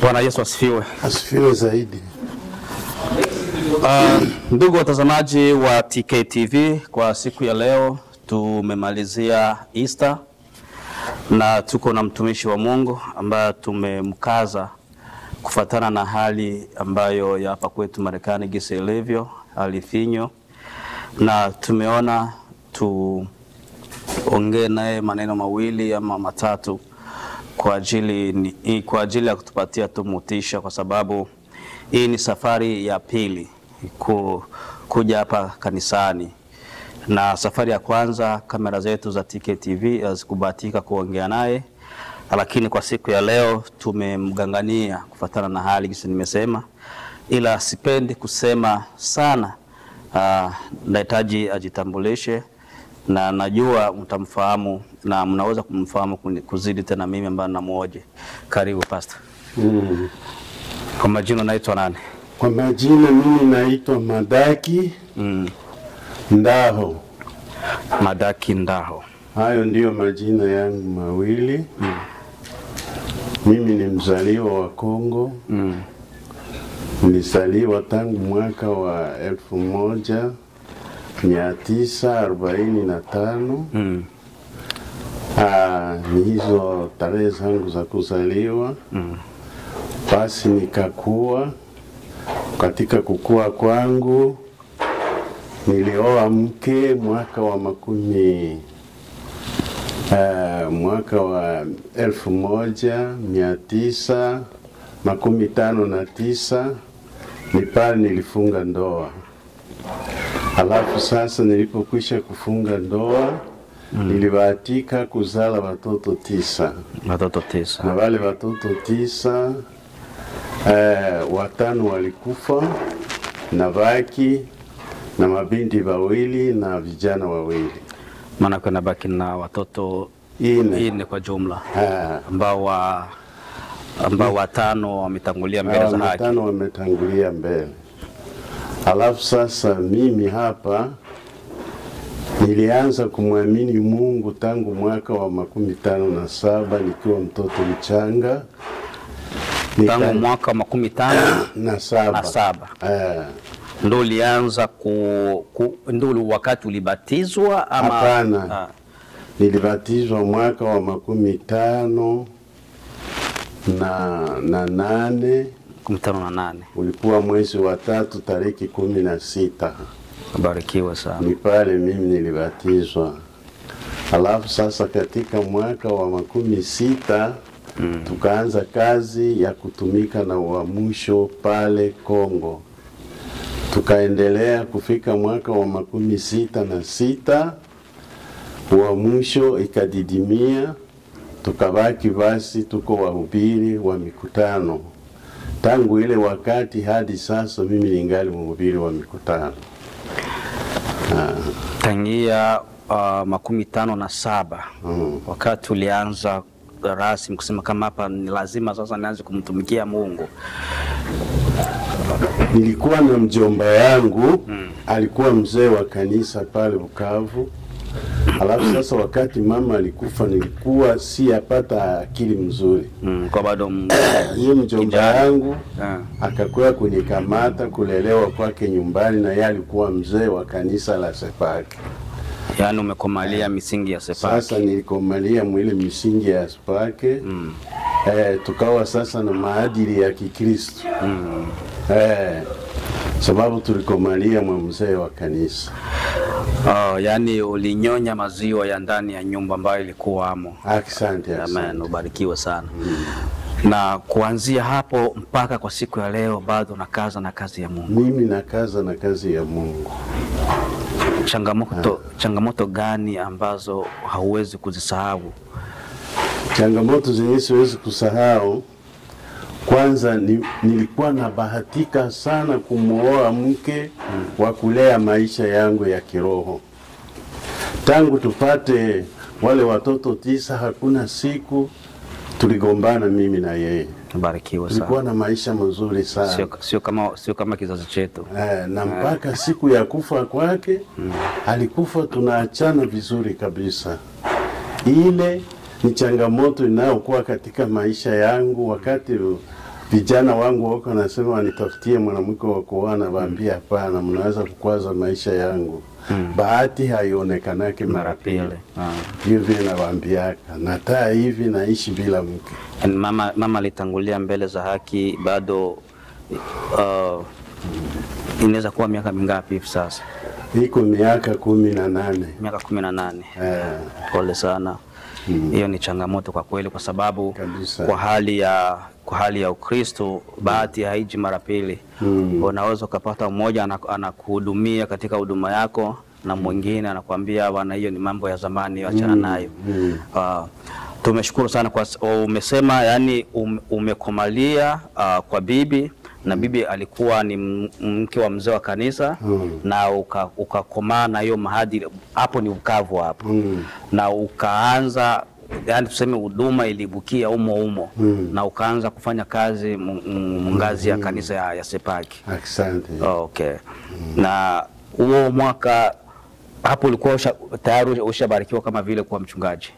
Bwana Yesu asifiwe. Asifiwe zaidi. Ndugu watazamaji wa TKTV, kwa siku ya leo tumemalizia Easter na tuko na mtumishi wa Mungu ambaye tumemkaza kufuatana na hali ambayo ya hapa kwetu Marekani gisi ilivyo, hali finyo, na tumeona tuongee naye maneno mawili ama matatu kwa ajili ya kutupatia motisha, kwa sababu hii ni safari ya pili kuja hapa kanisani. Na safari ya kwanza kamera zetu za TKTV hazikubahatika kuongea naye, lakini kwa siku ya leo tumemgangania kufuatana na hali gisi nimesema, ila sipendi kusema sana. Nahitaji ajitambulishe, na najua mtamfahamu na mnaweza kumfahamu kuzidi tena mimi ambaye namuoje. Karibu pastor. Kwa majina naitwa nani? Kwa majina mimi naitwa Madaki Ndaho. Madaki Ndaho. Hayo ndiyo majina yangu mawili. Mimi ni mzaliwa wa Kongo. Nilizaliwa tangu mwaka wa 1945. Ni hizo tarehe zangu za kuzaliwa. Basi nikakua. Katika kukua kwangu nilioa mke mwaka wa 1959. Ni pale nilifunga ndoa. Alafu sasa nilipokwisha kufunga ndoa, nilibahatika kuzala watoto 9. Watoto 9. Na wale watoto 9, 5 walikufa na baki na mabinti 2 na vijana 2. Maana kuna baki na watoto 4 kwa jumla. Ambao 5 wametangulia mbele za haki. 5 wametangulia mbele. Alafu sasa mimi hapa nilianza kumwamini Mungu tangu mwaka wa 57 nikiwa mtoto mchanga. Tangu mwaka wa 57. Ndio ulianza ndio wakati ulibatizwa ama? Hapana. Nilibatizwa mwaka wa 58. 58. Ulikuwa mwezi wa 3 tarehe 16. Barikiwa sana. Ni pale mimi nilibatizwa. Alafu sasa katika mwaka wa 60 tukaanza kazi ya kutumika na uamsho pale Kongo. Tukaendelea kufika mwaka wa 66, uamsho ikadidimia, tukabaki basi tuko wahubiri wa mikutano. Tangu ile wakati hadi sasa mimi ningali mhubiri wa mikutano. Tangia 57 wakati ulianza rasmi kusema kama hapa ni lazima sasa nianze kumtumikia Mungu. Nilikuwa na mjomba yangu, alikuwa mzee wa kanisa pale Bukavu. Alafu sasa wakati mama alikufa nilikuwa siyapata akili mzuri. Kwa bado yeye mjomba yangu akakuwa kunikamata kulelewa kwake nyumbani, na yeye alikuwa mzee wa kanisa la Sepaki. Yaani umekomalia misingi ya Sepaki. Sasa nilikomalia mwile misingi ya Sepaki. Tukawa sasa na maadili ya Kikristo. Sababu tulikomalia mzee wa kanisa. Yani ulinyonya maziwa ya ndani ya nyumba ambayo ilikuwa amo. Asante. Amen, ubarikiwe sana. Na kuanzia hapo mpaka kwa siku ya leo bado nakaza na kazi ya Mungu. Mimi nakaza na kazi ya Mungu. Changamoto gani ambazo hauwezi kuzisahau? Changamoto zenye siwezi kusahau, kwanza nilikuwa na bahatika sana kumuoa mke wa kulea maisha yangu ya kiroho. Tangu tupate wale watoto 9 hakuna siku tuligombana mimi na yeye. Barikiwa sana. Tulikuwa na maisha mazuri sana. Sio kama kizazi chetu. Na mpaka siku ya kufa kwake, alikufa tunaachana vizuri kabisa. Ile ni changamoto inayokuwa katika maisha yangu wakati vijana wangu wako nasema wanitafutie mwanamke wa kuoa, na waambia hapana, mnaweza kukwaza maisha yangu. Bahati haionekanake mara pili. Hivi nawaambiaka, nataa hivi naishi bila mke. Mama alitangulia mbele za haki bado inaweza kuwa miaka mingapi hivi sasa? Iko miaka 18. Miaka 18. Pole sana. Hiyo ni changamoto kwa kweli, kwa sababu kabisa, kwa hali ya Ukristo bahati haiji mara pili. Unaweza kupata mmoja anakuhudumia katika huduma yako na mwingine anakuambia bwana, hiyo ni mambo ya zamani, achana nayo. Tumeshukuru sana kwa umesema, yani umekomalia kwa bibi, na bibi alikuwa ni mke wa mzee wa kanisa, na ukakomaa na hiyo mahadi hapo, ni ukavu hapo, na ukaanza, yani tuseme huduma ilibukia umo na ukaanza kufanya kazi ngazi ya kanisa ya Sepaki. Asante. Okay. Na huo mwaka hapo ulikuwa tayari ushabarikiwa kama vile kuwa mchungaji?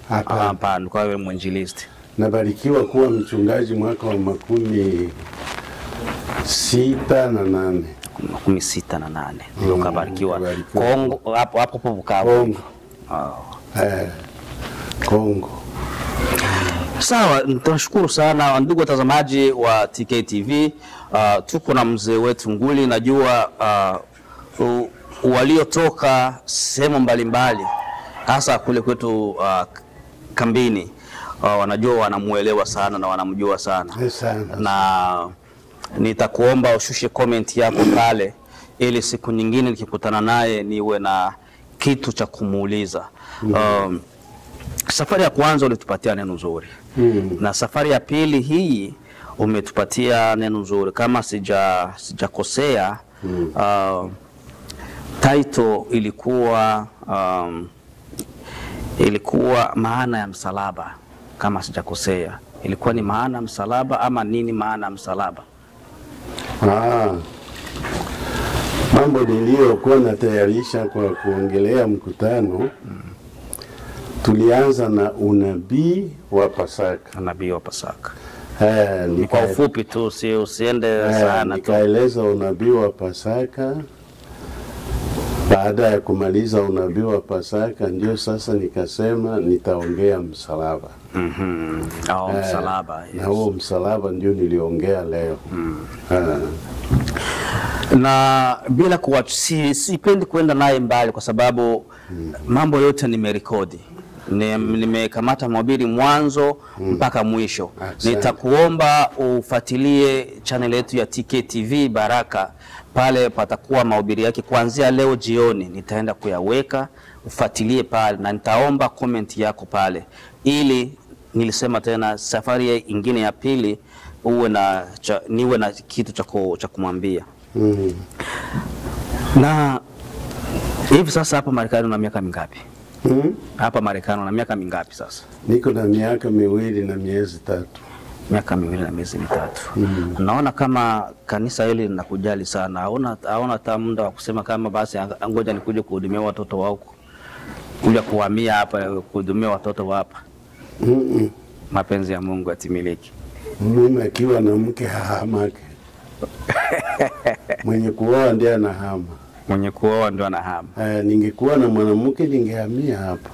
Hapana, kwa wewe mwinjilisti. Nabarikiwa kuwa mchungaji mwaka wa 68. 68 ndio ukabarikiwa Kongo, hapo Bukavu. Kongo. Sawa, tunashukuru sana ndugu watazamaji wa TKTV. Tuko na mzee wetu Nguli. Najua waliotoka sehemu mbalimbali hasa kule kwetu kambini wanajua, wanamuelewa sana na wanamjua sana. Na nitakuomba ushushe comment yako pale, ili siku nyingine nikikutana naye niwe na kitu cha kumuuliza. Safari ya kwanza ulitupatia neno nzuri, na safari ya pili hii umetupatia neno nzuri. Kama sijakosea, title ilikuwa maana ya msalaba. Kama sijakosea, ilikuwa ni maana ya msalaba ama nini maana ya msalaba? Mambo niliyokuwa natayarisha kwa kuongelea mkutano, tulianza na unabii wa Pasaka. Unabii wa Pasaka. Ni kwa ufupi tu, usiende sana tu. Nikaeleza unabii wa Pasaka. Baada ya kumaliza unabii wa Pasaka, ndio sasa nikasema nitaongea msalaba. Msalaba. Yes. Na huo msalaba ndio niliongea leo. Na bila sipendi kwenda naye mbali, kwa sababu mambo yote nimerekodi. Nimekamata mahubiri mwanzo mpaka mwisho. Nitakuomba ufuatilie channel yetu ya TKTV Baraka. Pale patakuwa mahubiri yake kuanzia leo jioni, nitaenda kuyaweka, ufuatilie pale, na nitaomba comment yako pale, ili nilisema tena safari ingine ya pili niwe na kitu cha kumwambia. Na hivi sasa hapa Marekani una miaka mingapi? Hapa Marekani una miaka mingapi sasa? Niko na miaka 2 na miezi 3. Miaka 2 na miezi 3. Naona kama kanisa hili linakujali sana. Haona hata muda wa kusema kama basi ngoja nikuje kuhudumia watoto wako, kuja kuhamia hapa kuhudumia watoto wa hapa. Mapenzi ya Mungu yatimiliki. Mimi akiwa na mke hahamake. Mwenye kuoa ndiye anahama. Mwenye kuoa ndio anahama. Ningekuwa na mwanamke ningehamia hapa.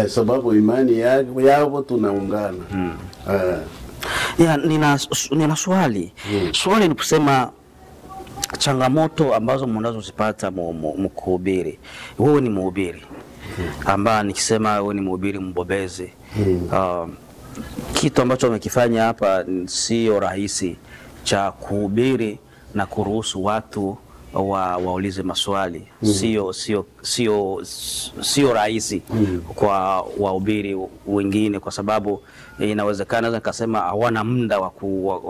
Sababu imani yao tunaungana. Nina swali. Swali ni kusema changamoto ambazo mnazozipata mkuhubiri. Wewe ni mhubiri ambaye nikisema wewe ni mhubiri mbobezi. Kitu ambacho umekifanya hapa sio rahisi, cha kuhubiri na kuruhusu watu waulize maswali. Sio rahisi kwa wahubiri wengine, kwa sababu inawezekana naweza nikasema hawana muda wa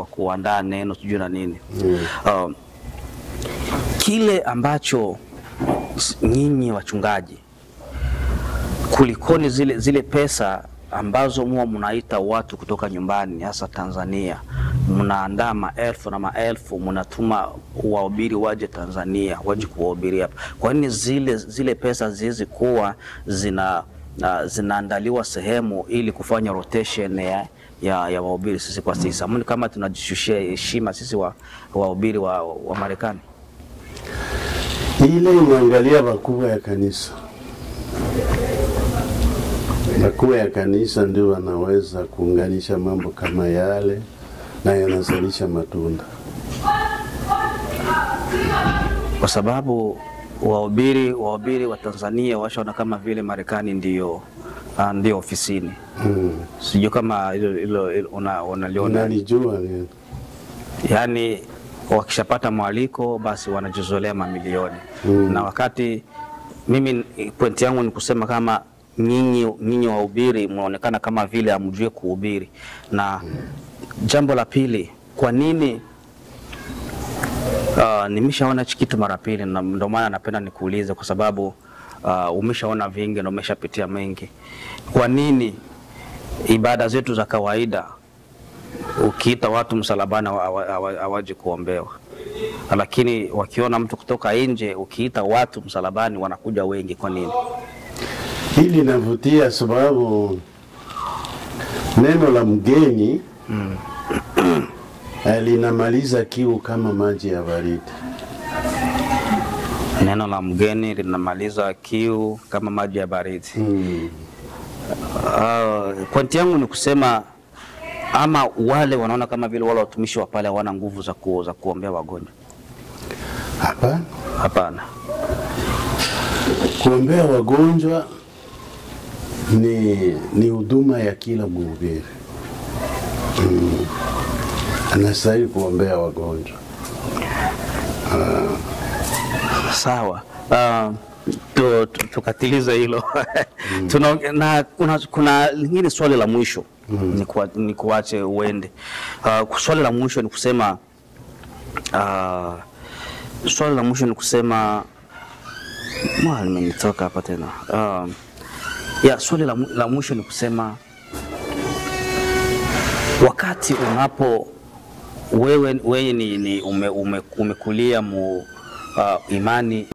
kuandaa neno sijui na nini. Kile ambacho nyinyi wachungaji, kulikoni zile pesa ambazo mnaita watu kutoka nyumbani hasa Tanzania, mnaandaa maelfu na maelfu, mnatuma wahubiri waje Tanzania waje kuhubiri hapa. Kwa nini zile pesa ziwezi kuwa zinaandaliwa sehemu ili kufanya rotation ya wahubiri sisi kwa sisi? Amuni kama tunajishushia heshima sisi wahubiri wa Marekani? Ile inaangalia wakubwa ya kanisa. Wakubwa ya kanisa ndio wanaweza kuunganisha mambo kama yale na yanazalisha matunda. Kwa sababu wahubiri wa Tanzania washaona kama vile Marekani ndio ofisini. Sijui kama hilo unaliona. Nalijua. Yaani wakishapata mwaliko basi wanajizolea mamilioni. Na wakati mimi point yangu ni kusema kama nyinyi wahubiri mnaonekana kama vile hamjui kuhubiri. Na jambo la pili, kwa nini nimeshaona kitu mara pili, na ndio maana napenda nikuulize kwa sababu umeshaona vingi na umeshapitia mengi. Kwa nini ibada zetu za kawaida ukiita watu msalabani hawaje kuombewa, lakini wakiona mtu kutoka nje ukiita watu msalabani wanakuja wengi? Kwa nini? Hili linavutia sababu neno la mgeni linamaliza kiu kama maji ya baridi. Neno la mgeni linamaliza kiu kama maji ya baridi. Pointi yangu ni kusema ama wale wanaona kama vile wale watumishi wa pale hawana nguvu za kuombea wagonjwa? Hapana. Kuombea wagonjwa ni huduma ya kila mhubiri. Anastahili kuombea wagonjwa. Sawa. Tukatiliza hilo. Kuna lingine swali la mwisho. Ni kuache uende. Swali la mwisho ni kusema nimetoka hapa tena. Swali la mwisho ni kusema wakati unapo wewe ni umekulia imani